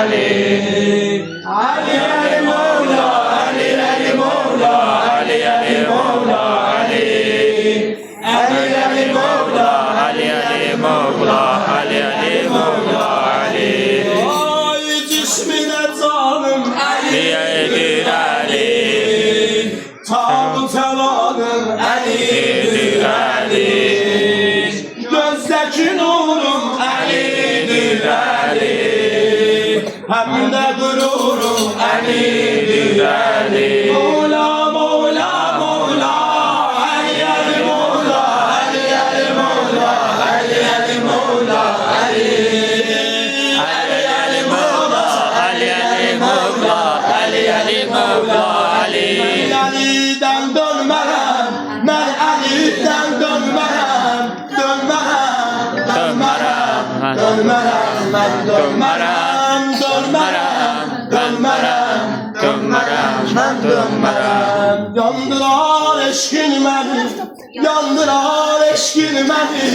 Ali, Ali Ali Mevla, Ali Ali Mevla, Ali Ali Mevla, Ali, Ali Ali Mevla, Ali Ali Mevla, Ali Ali Mevla, Ali. Ay cismine canım Ali'dir Ali, tabut elanım Ali'dir Ali, gözdeki nurum Ali'dir Ali, hem de gururum Ali'dir Ali. Mola Mola Mola, Ali Ali Mola, Ali Ali Mola, Ali Ali Mola, Ali, Ali Ali Mola, Ali Ali Mola, Ali Ali Mola, Ali. Ali'den dönmem, ben Ali'den dönmem, dönmem, dönmem, dönmem, ben dönmem, dönmem, dönmem, dönmem, ben dönmem. Yandırar eşkin beni, yandırar eşkin beni,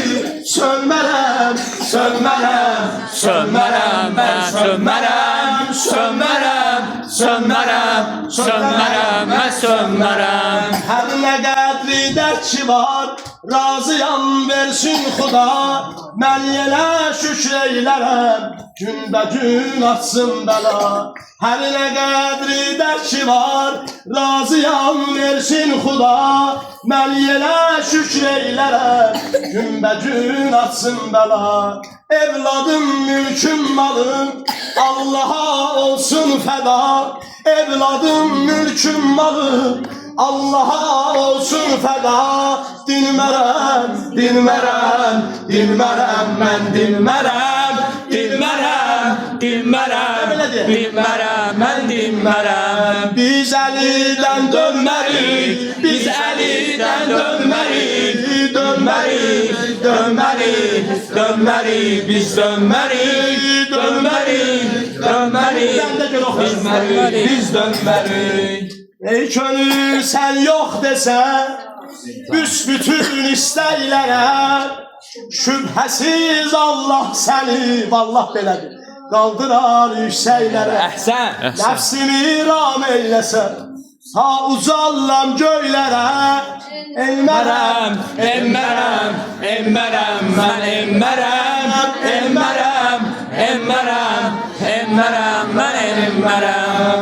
sönmem, sönmem, sönmem, ben sönmem, sönmem, sönmem, sönmem, ben sönmem. Her ne kadri dertçi var, razıyam versin Xuda, mən yenə şükür eylərəm, gün açsın bəla. Hər nə qədri dərki var, razıyam versin Xuda, mən yenə şükür eylərəm, gün açsın bəla. Evladım, mülküm, malım, Allaha olsun fəda. Evladım, mülküm, malım, Allaha olsun fəda. Dinmərəm, dinmərəm, dinmərəm, mən dinmərəm, dinmərəm, dinmərəm, dinmərəm, mən dinmərəm. Biz Əlidən dönmərik, biz Əlidən dönmərik, dönmərik, dönmərik, dönmərik, biz dönmərik, dönmərik, dönmərik, biz dönmərik. Ey könül sen yok desen, büsbütün istəklərə, şübhəsiz Allah səni, vallah belədir, qaldırar yüksəklərə. Əhsən, nəfsini ram eyləsən, ta uzallam göylərə. Elmərəm, elmərəm, elmərəm, mən elmərəm, elmərəm, elmərəm, elmərəm, mən elmərəm.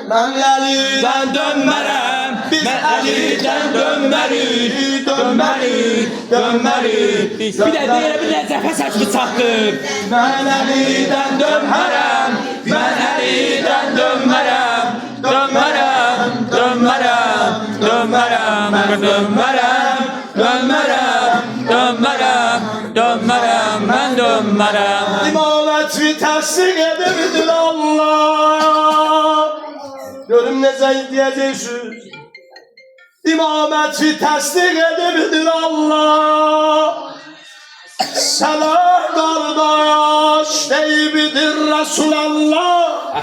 Mən Əlidən dönmərəm, biz Əlidən dönmərik, dönmərik, dönmərik. Bir də bir nəzəfə səsmi çatdır. Mən Əlidən dönmərəm, mən Əlidən dönmərəm, dönmərəm, dönmərəm, dönmərəm, mən dönmərəm, dönmərəm, dönmərəm, dönmərəm, mən dönmərəm. İmamətvi təsdiq edirdir Allah. Görüm necə deyəcəksiniz. İmamətvi təsdiq edirdir Allah. Sənə qardaş deyibdir Rasulallah.